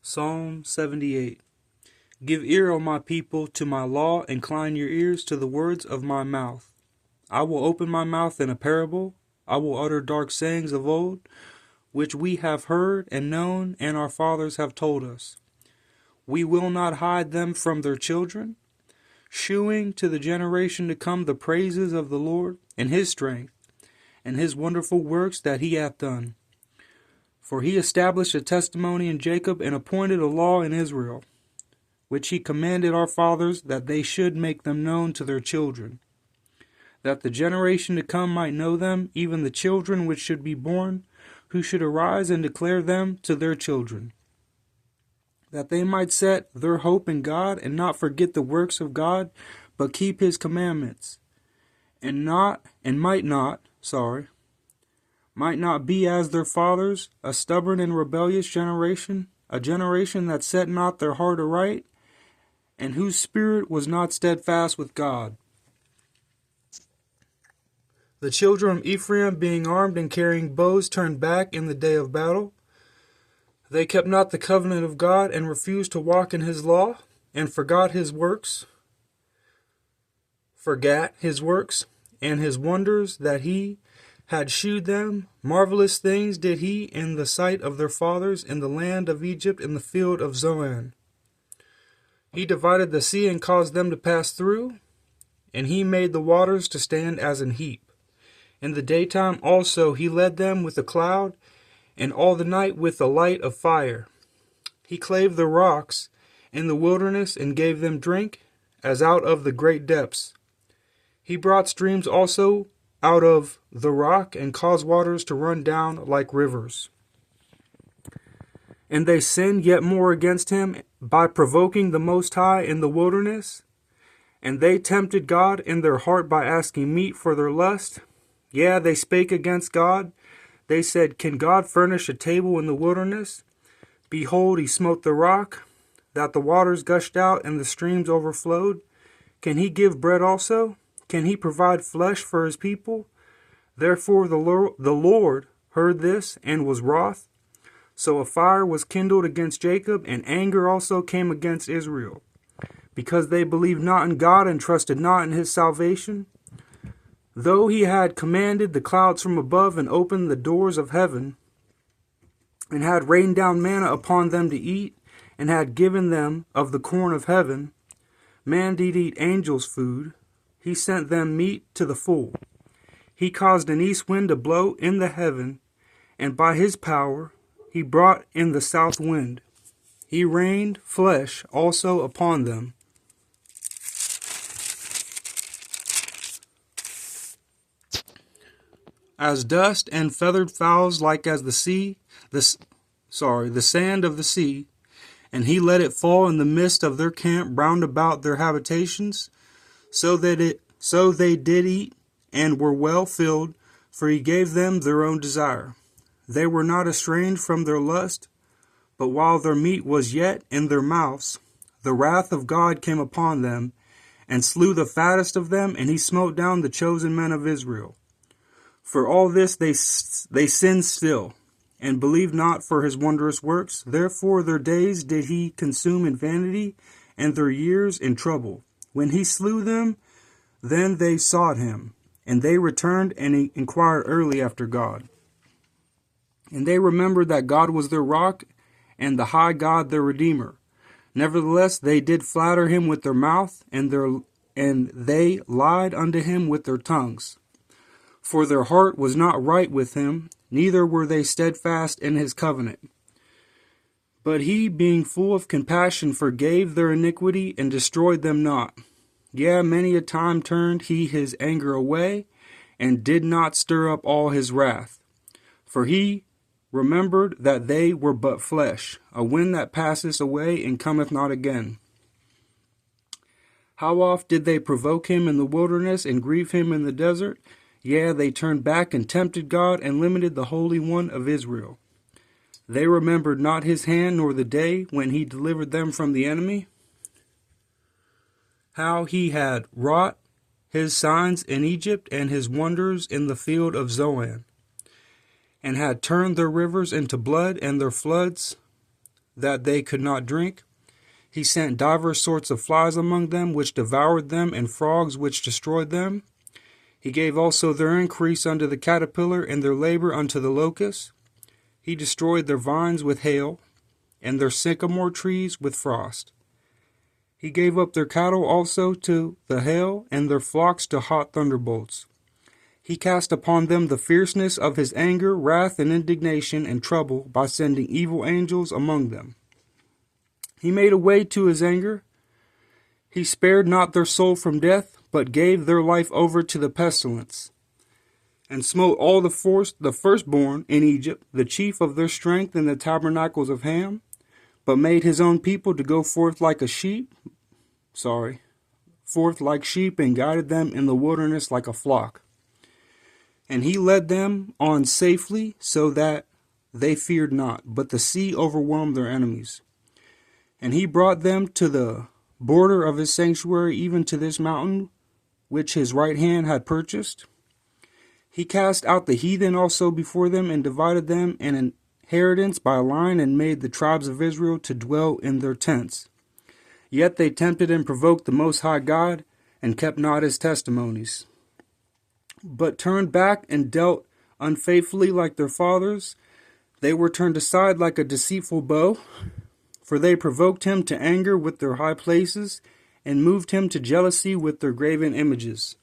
Psalm 78. Give ear, O my people, to my law, incline your ears to the words of my mouth. I will open my mouth in a parable, I will utter dark sayings of old, which we have heard and known, and our fathers have told us. We will not hide them from their children, shewing to the generation to come the praises of the Lord, and his strength, and his wonderful works that he hath done. For he established a testimony in Jacob, and appointed a law in Israel, which he commanded our fathers, that they should make them known to their children, that the generation to come might know them, even the children which should be born, who should arise and declare them to their children, that they might set their hope in God, and not forget the works of God, but keep his commandments, and might not be as their fathers, a stubborn and rebellious generation, a generation that set not their heart aright, and whose spirit was not steadfast with God. The children of Ephraim, being armed and carrying bows, turned back in the day of battle. They kept not the covenant of God, and refused to walk in his law, and forgot his works, and his wonders that he had shewed them. Marvelous things did he in the sight of their fathers, in the land of Egypt, in the field of Zoan. He divided the sea and caused them to pass through, and he made the waters to stand as an heap. In the daytime also he led them with a cloud, and all the night with a light of fire. He clave the rocks in the wilderness, and gave them drink, as out of the great depths. He brought streams also out of the rock, and caused waters to run down like rivers. And they sinned yet more against him, by provoking the Most High in the wilderness. And they tempted God in their heart by asking meat for their lust. Yea, they spake against God. They said, Can God furnish a table in the wilderness? Behold, he smote the rock, that the waters gushed out, and the streams overflowed. Can he give bread also? Can he provide flesh for his people? Therefore the Lord heard this, and was wroth. So a fire was kindled against Jacob, and anger also came against Israel, because they believed not in God, and trusted not in his salvation. Though he had commanded the clouds from above, and opened the doors of heaven, and had rained down manna upon them to eat, and had given them of the corn of heaven, man did eat angels' food. He sent them meat to the full. He caused an east wind to blow in the heaven, and by his power he brought in the south wind. He rained flesh also upon them. As dust, and feathered fowls, like as the sand of the sea, and he let it fall in the midst of their camp round about their habitations, so they did eat, and were well filled, for he gave them their own desire. They were not estranged from their lust, but while their meat was yet in their mouths, the wrath of God came upon them, and slew the fattest of them, and he smote down the chosen men of Israel. For all this they sinned still, and believed not for his wondrous works. Therefore their days did he consume in vanity, and their years in trouble. When he slew them, then they sought him, and they returned and inquired early after God. And they remembered that God was their rock, and the high God their Redeemer. Nevertheless they did flatter him with their mouth, and they lied unto him with their tongues. For their heart was not right with him, neither were they steadfast in his covenant. But he, being full of compassion, forgave their iniquity, and destroyed them not. Yea, many a time turned he his anger away, and did not stir up all his wrath. For he remembered that they were but flesh, a wind that passeth away, and cometh not again. How oft did they provoke him in the wilderness, and grieve him in the desert? Yea, they turned back, and tempted God, and limited the Holy One of Israel. They remembered not his hand, nor the day when he delivered them from the enemy, how he had wrought his signs in Egypt, and his wonders in the field of Zoan, and had turned their rivers into blood, and their floods that they could not drink. He sent divers sorts of flies among them, which devoured them, and frogs, which destroyed them. He gave also their increase unto the caterpillar, and their labor unto the locust. He destroyed their vines with hail, and their sycamore trees with frost. He gave up their cattle also to the hail, and their flocks to hot thunderbolts. He cast upon them the fierceness of his anger, wrath, and indignation, and trouble, by sending evil angels among them. He made a way to his anger. He spared not their soul from death, but gave their life over to the pestilence, and smote all the firstborn in Egypt, the chief of their strength in the tabernacles of Ham, but made his own people to go forth like sheep, and guided them in the wilderness like a flock. And he led them on safely, so that they feared not, but the sea overwhelmed their enemies. And he brought them to the border of his sanctuary, even to this mountain, which his right hand had purchased. He cast out the heathen also before them, and divided them an inheritance by line, and made the tribes of Israel to dwell in their tents. Yet they tempted and provoked the Most High God, and kept not his testimonies, but turned back and dealt unfaithfully like their fathers. They were turned aside like a deceitful bow, for they provoked him to anger with their high places, and moved him to jealousy with their graven images.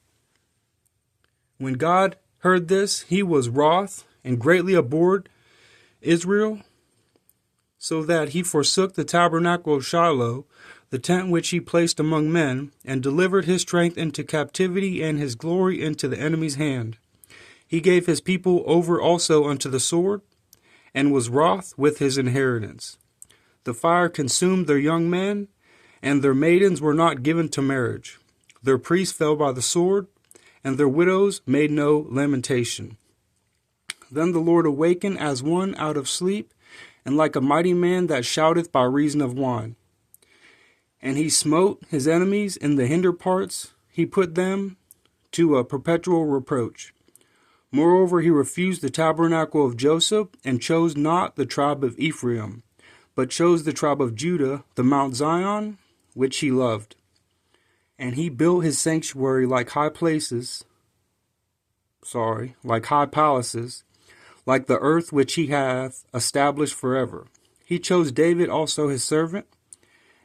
When God heard this, he was wroth, and greatly abhorred Israel, so that he forsook the tabernacle of Shiloh, the tent which he placed among men, and delivered his strength into captivity, and his glory into the enemy's hand. He gave his people over also unto the sword, and was wroth with his inheritance. The fire consumed their young men, and their maidens were not given to marriage. Their priests fell by the sword, and their widows made no lamentation. Then the Lord awakened as one out of sleep, and like a mighty man that shouteth by reason of wine. And he smote his enemies in the hinder parts, he put them to a perpetual reproach. Moreover, he refused the tabernacle of Joseph, and chose not the tribe of Ephraim, but chose the tribe of Judah, the Mount Zion, which he loved. And he built his sanctuary like high palaces, like the earth which he hath established forever. He chose David also his servant,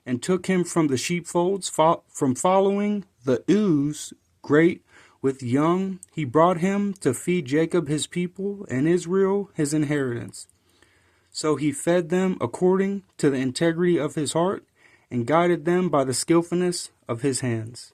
and took him from the sheepfolds, from following the ewes great with young. He brought him to feed Jacob his people, and Israel his inheritance. So he fed them according to the integrity of his heart, and guided them by the skillfulness of his hands.